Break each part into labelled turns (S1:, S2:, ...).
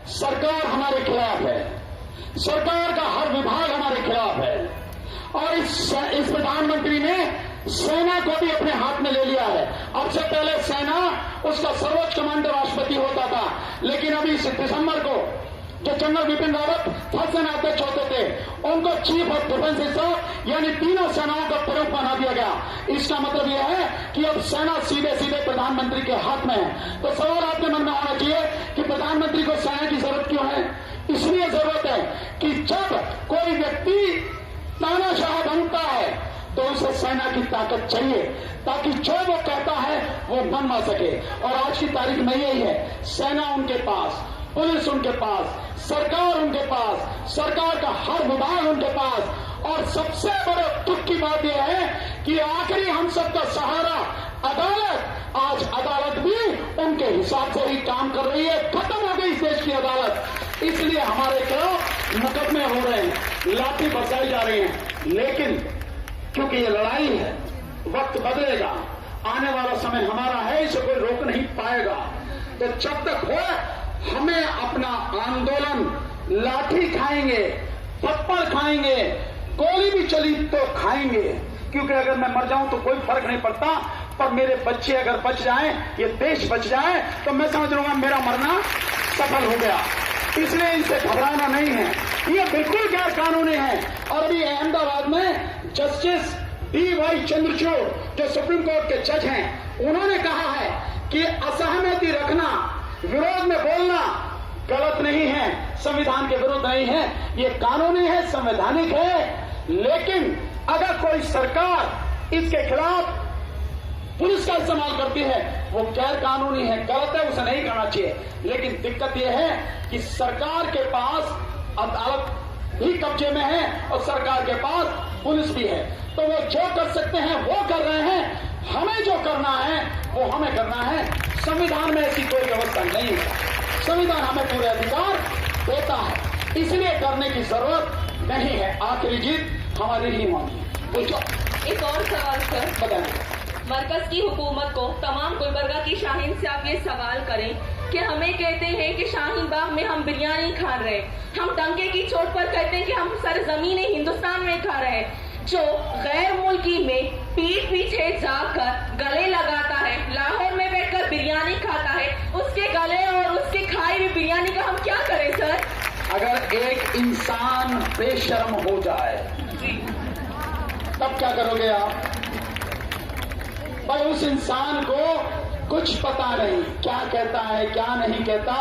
S1: सरकार हमारे खिलाफ है, सरकार का हर विभाग हमारे खिलाफ है और इस प्रधानमंत्री ने सेना को भी अपने हाथ में ले लिया है। अब से पहले सेना उसका सर्वोच्च कमांडर राष्ट्रपति होता था, लेकिन अभी इस दिसंबर को जो जनरल बिपिन रावत फर्स्ट सेनाध्यक्ष होते थे उनको चीफ ऑफ डिफेंस स्टाफ यानी तीनों सेनाओं का प्रमुख बना दिया गया। इसका मतलब यह है कि अब सेना सीधे सीधे प्रधानमंत्री के हाथ में है। तो सवाल आपके मन में होना चाहिए कि प्रधानमंत्री को सेना की जरूरत क्यों है? इसलिए जरूरत है कि जब कोई व्यक्ति तानाशाह बनता है तो उसे सेना की ताकत चाहिए ताकि जो वो कहता है वो बनवा सके। और आज की तारीख में यही है, सेना उनके पास, पुलिस उनके पास, सरकार उनके पास, सरकार का हर विभाग उनके पास। और सबसे बड़े दुख की बात यह है कि आखिरी हम सबका सहारा अदालत, आज अदालत भी उनके हिसाब से ही काम कर रही है। खत्म हो गई इस देश की अदालत। इसलिए हमारे खिलाफ मुकदमे हो रहे हैं, लाठी बरसाई जा रही है। लेकिन क्योंकि ये लड़ाई है, वक्त बदलेगा, आने वाला समय हमारा है, इसे कोई रोक नहीं पाएगा। तो जब तक हो हमें अपना आंदोलन, लाठी खाएंगे, थप्पड़ खाएंगे, गोली भी चली तो खाएंगे, क्योंकि अगर मैं मर जाऊं तो कोई फर्क नहीं पड़ता, पर मेरे बच्चे अगर बच जाएं, ये देश बच जाए, तो मैं समझ लूंगा मेरा मरना सफल हो गया। इसलिए इनसे घबराना नहीं है, ये बिल्कुल गैर कानूनी है। और अभी अहमदाबाद में जस्टिस डी.वाई. चंद्रचूड़ जो सुप्रीम कोर्ट के जज हैं, उन्होंने कहा है कि असहमति रखना, विरोध में बोलना गलत नहीं है, संविधान के विरुद्ध नहीं है, ये कानूनी है, संवैधानिक है। लेकिन अगर कोई सरकार इसके खिलाफ पुलिस का इस्तेमाल करती है, वो गैर कानूनी है, गलत है, उसे नहीं करना चाहिए। लेकिन दिक्कत यह है कि सरकार के पास अदालत भी कब्जे में है और सरकार के पास पुलिस भी है, तो वो जो कर सकते हैं वो कर रहे हैं। हमें जो करना है वो हमें करना है। संविधान में ऐसी कोई व्यवस्था नहीं है, संविधान हमें पूरे अधिकार देता है, इसलिए करने की जरूरत नहीं है। आखिरी जीत हमारी ही होनी है।
S2: एक और सवाल सर,
S1: बताएंगे
S2: मरकज की हुकूमत को तमाम गुलबर्गा की शाहीन से आप ये सवाल करें कि हमें कहते हैं कि शाहीन बाग में हम बिरयानी खा रहे हैं, हम डंके की चोट पर कहते हैं कि हम सरजमीन हिंदुस्तान में खा रहे हैं। जो गैर मुल्की में पीठ पीछे जाकर गले लगाता है, लाहौर में बैठकर बिरयानी खाता है, उसके गले और उसके खाई हुई बिरयानी का हम क्या करें सर?
S1: अगर एक इंसान बेशर्म हो जाए तब क्या करोगे आप? भाई उस इंसान को कुछ पता नहीं क्या कहता है क्या नहीं कहता,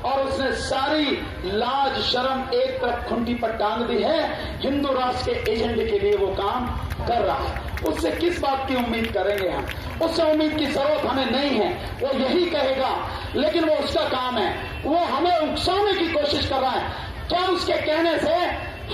S1: और उसने सारी लाज शर्म एक तरफ खुंटी पर टांग दी है, हिंदू राष्ट्र के एजेंडे के लिए वो काम कर रहा है। उससे किस बात की उम्मीद करेंगे हम? उससे उम्मीद की जरूरत हमें नहीं है, वो यही कहेगा, लेकिन वो उसका काम है, वो हमें उकसाने की कोशिश कर रहा है। क्या उसके कहने से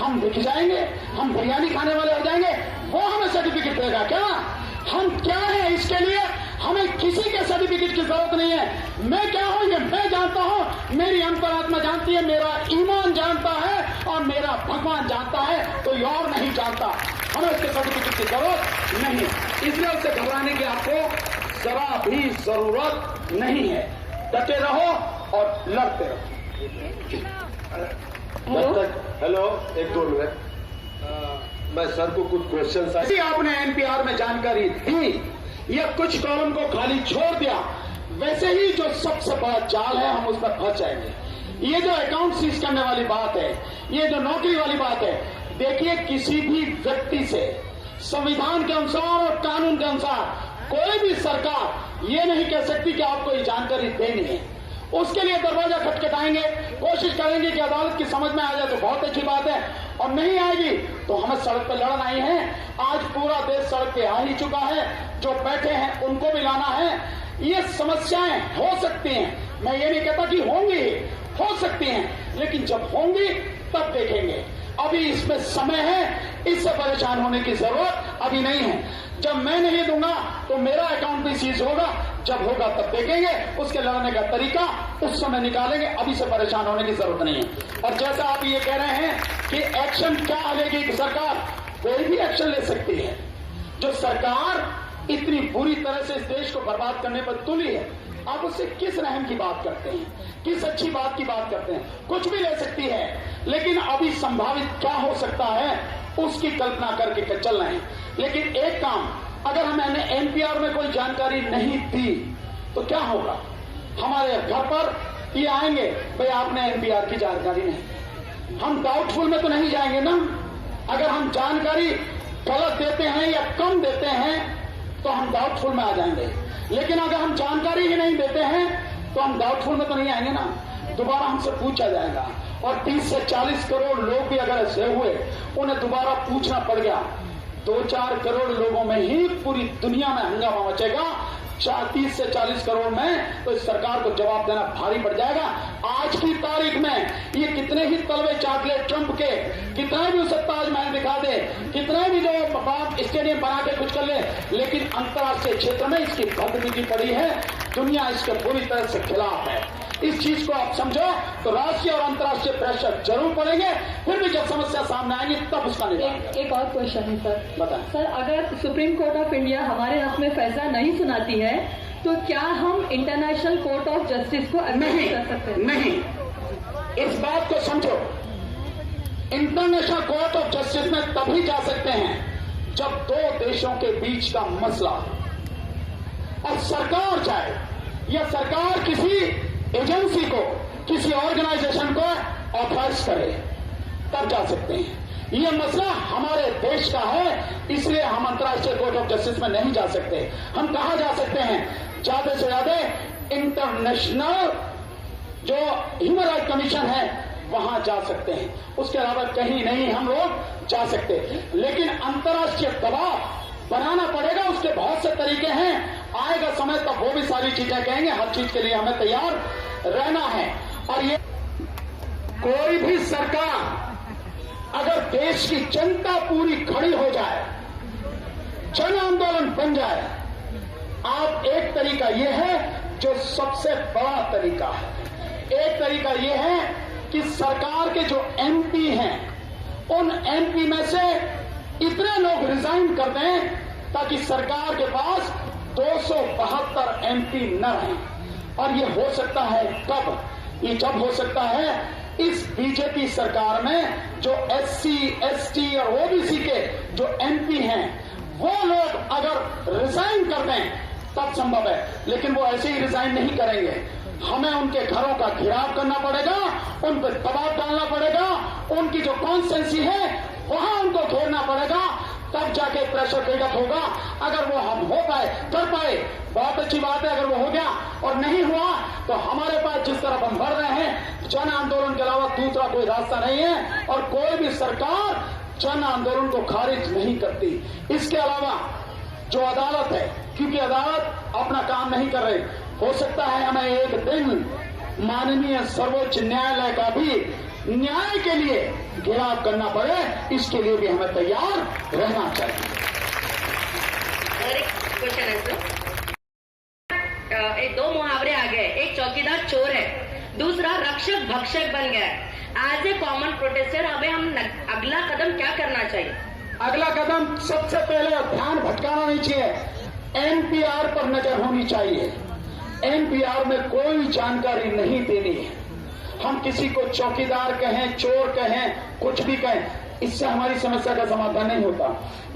S1: हम बिक जाएंगे, हम बिरयानी खाने वाले हो जाएंगे? वो हमें सर्टिफिकेट देगा क्या? हम क्या है इसके लिए? हमें किसी के सर्टिफिकेट की जरूरत नहीं है। मैं क्या हूं ये मैं जानता हूं, मेरी अंतरात्मा जानती है, मेरा ईमान जानता है और मेरा भगवान जानता है, कोई और नहीं जानता। हमें उसके सर्टिफिकेट की जरूरत नहीं है, इसलिए उससे घबराने की आपको जरा भी जरूरत नहीं है। डटे रहो और लड़ते रहो।
S3: हेलो, एक दो मिनट, मैं सर को कुछ क्वेश्चन।
S1: आपने एनपीआर में जानकारी दी या कुछ कॉलम को खाली छोड़ दिया, वैसे ही जो सबसे बड़ा जाल है हम उस पर फंस जाएंगे। ये जो अकाउंट सीज करने वाली बात है, ये जो नौकरी वाली बात है, देखिए किसी भी व्यक्ति से संविधान के अनुसार और कानून के अनुसार कोई भी सरकार ये नहीं कह सकती कि आपको ये जानकारी देनी है। उसके लिए दरवाजा खटखटाएंगे, कोशिश करेंगे कि अदालत की समझ में आ जाए तो बहुत अच्छी बात है, और नहीं आएगी तो हमें सड़क पर लड़ना ही है। आज पूरा देश सड़क पे आ ही चुका है, जो बैठे हैं उनको भी लाना है। ये समस्याएं हो सकती हैं, मैं ये नहीं कहता कि होंगी, हो सकती हैं, लेकिन जब होंगी तब देखेंगे। अभी इसमें समय है, इससे परेशान होने की जरूरत अभी नहीं है। जब मैं नहीं दूंगा तो मेरा अकाउंट भी सीज होगा, जब होगा तब देखेंगे, उसके लड़ने का तरीका उस समय निकालेंगे, अभी से परेशान होने की जरूरत नहीं है। और जैसा आप ये कह रहे हैं कि एक्शन क्या लेगी कि सरकार, कोई भी एक्शन ले सकती है। जो सरकार इतनी बुरी तरह से इस देश को बर्बाद करने पर तुली है, आप उससे किस रहम की बात करते हैं, किस अच्छी बात की बात करते हैं? कुछ भी ले सकती है, लेकिन अभी संभावित क्या हो सकता है उसकी कल्पना करके चल रहे हैं। लेकिन एक काम, अगर हमने एनपीआर में कोई जानकारी नहीं दी तो क्या होगा? हमारे घर पर ये आएंगे, भाई आपने एनपीआर की जानकारी नहीं। हम डाउटफुल में तो नहीं जाएंगे ना। अगर हम जानकारी गलत देते हैं या कम देते हैं तो हम डाउटफुल में आ जाएंगे, लेकिन अगर हम जानकारी ही नहीं देते हैं तो हम डाउटफुल में तो नहीं आएंगे ना। दोबारा हमसे पूछा जाएगा, और 30 से 40 करोड़ लोग भी अगर ऐसे हुए उन्हें दोबारा पूछना पड़ गया, 2-4 करोड़ लोगों में ही पूरी दुनिया में हंगामा मचेगा। 30 से 40 करोड़ में तो इस सरकार को जवाब देना भारी पड़ जाएगा। आज की तारीख में ये कितने ही तलवे चाट ले ट्रंप के, कितना भी उसे ताजमहल दिखा दे, कितने भी जो स्टेडियम बना के कुछ कर ले, लेकिन अंतर्राष्ट्रीय क्षेत्र में इसकी बदनीति पड़ी है। दुनिया इसके बुरी तरह से खिलाफ है। इस चीज को आप समझो तो राष्ट्रीय और अंतर्राष्ट्रीय प्रेशर जरूर पड़ेंगे, फिर भी जब समस्या सामने आएंगी तब उसका निदान।
S2: एक और क्वेश्चन है सर,
S1: बताएं
S2: सर, अगर सुप्रीम कोर्ट ऑफ इंडिया हमारे हक में फैसला नहीं सुनाती है तो क्या हम इंटरनेशनल कोर्ट ऑफ जस्टिस को
S1: नहीं
S2: कर सकते हैं?
S1: नहीं, इस बात को समझो। इंटरनेशनल कोर्ट ऑफ जस्टिस में तभी जा सकते हैं जब दो देशों के बीच का मसला और सरकार चाहे, या सरकार किसी एजेंसी को, किसी ऑर्गेनाइजेशन को ऑथराइज करे, तब जा सकते हैं। ये मसला हमारे देश का है, इसलिए हम अंतर्राष्ट्रीय कोर्ट ऑफ जस्टिस में नहीं जा सकते। हम कहां जा सकते हैं? ज्यादा से ज्यादा इंटरनेशनल जो ह्यूमन राइट कमीशन है वहां जा सकते हैं, उसके अलावा कहीं नहीं हम लोग जा सकते। लेकिन अंतर्राष्ट्रीय दबाव बनाना पड़ेगा, उसके बहुत से तरीके हैं। आएगा समय तब वो भी सारी चीजें कहेंगे। हर चीज के लिए हमें तैयार रहना है। और ये कोई भी सरकार, अगर देश की जनता पूरी खड़ी हो जाए, जन आंदोलन बन जाए, आप एक तरीका यह है जो सबसे बड़ा तरीका है। एक तरीका यह है कि सरकार के जो एमपी हैं, उन एमपी में से इतने लोग रिजाइन कर दें ताकि सरकार के पास 272 एमपी न रहें। और ये हो सकता है कब? ये जब हो सकता है इस बीजेपी सरकार में जो एससी, एसटी और ओबीसी के जो एमपी हैं, वो लोग अगर रिजाइन कर दें तब संभव है। लेकिन वो ऐसे ही रिजाइन नहीं करेंगे। हमें उनके घरों का घेराव करना पड़ेगा, उन पर दबाव डालना पड़ेगा, उनकी जो कॉन्स्टिट्यूंसी है वहां उनको घेरना पड़ेगा, तब जाके प्रेशर बिल्डअप होगा। अगर वो हम हो पाए, कर पाए, बहुत अच्छी बात है। अगर वो हो गया और नहीं हुआ तो हमारे पास जिस तरफ हम बढ़ रहे हैं, जन आंदोलन के अलावा दूसरा कोई रास्ता नहीं है। और कोई भी सरकार जन आंदोलन को खारिज नहीं करती। इसके अलावा जो अदालत है, क्योंकि अदालत अपना काम नहीं कर रही, हो सकता है हमें एक दिन माननीय सर्वोच्च न्यायालय का भी न्याय के लिए घेराव करना पड़े। इसके लिए भी हमें तैयार रहना चाहिए।
S4: क्वेश्चन है सर, दो मुहावरे आ गए। एक चौकीदार चोर है, दूसरा रक्षक भक्षक बन गया है। एज ए कॉमन प्रोटेस्टर हमें अगला कदम क्या करना चाहिए?
S1: अगला कदम सबसे पहले ध्यान भटकाना नहीं चाहिए। एनपीआर पर नजर होनी चाहिए। एनपीआर में कोई जानकारी नहीं देनी है। हम किसी को चौकीदार कहें, चोर कहें, कुछ भी कहें, इससे हमारी समस्या का समाधान नहीं होता।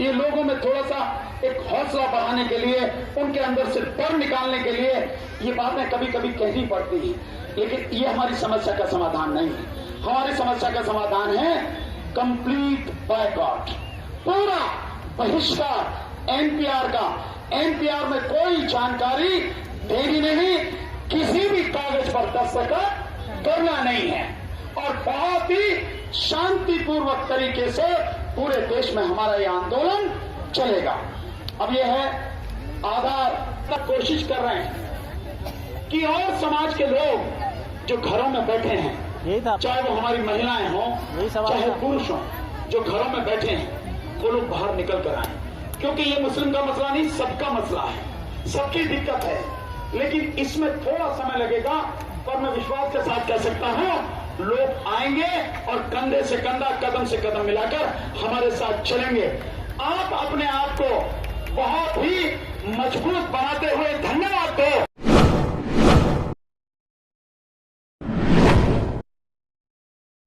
S1: ये लोगों में थोड़ा सा एक हौसला बढ़ाने के लिए, उनके अंदर से डर निकालने के लिए ये बातें कभी कभी कहनी पड़ती हैं, लेकिन ये हमारी समस्या का समाधान नहीं है। हमारी समस्या का समाधान है कंप्लीट बायकॉट, पूरा बहिष्कार एनपीआर का। एनपीआर में कोई जानकारी देनी नहीं, किसी भी कागज पर दस्तखत करना नहीं है, और बहुत ही शांतिपूर्वक तरीके से पूरे देश में हमारा यह आंदोलन चलेगा। अब यह है आधार तक कोशिश कर रहे हैं कि और समाज के लोग जो घरों में बैठे हैं, चाहे वो हमारी महिलाएं हों, चाहे पुरुष हों, जो घरों में बैठे हैं, वो लोग बाहर निकल कर आए। क्योंकि ये मुस्लिम का मसला नहीं, सबका मसला है, सबकी दिक्कत है। लेकिन इसमें थोड़ा समय लगेगा, पर मैं विश्वास के साथ कह सकता हूं लोग आएंगे और कंधे से कंधा, कदम से कदम मिलाकर हमारे साथ चलेंगे। आप अपने आप को बहुत ही मजबूत बनाते हुए धन्यवाद दो।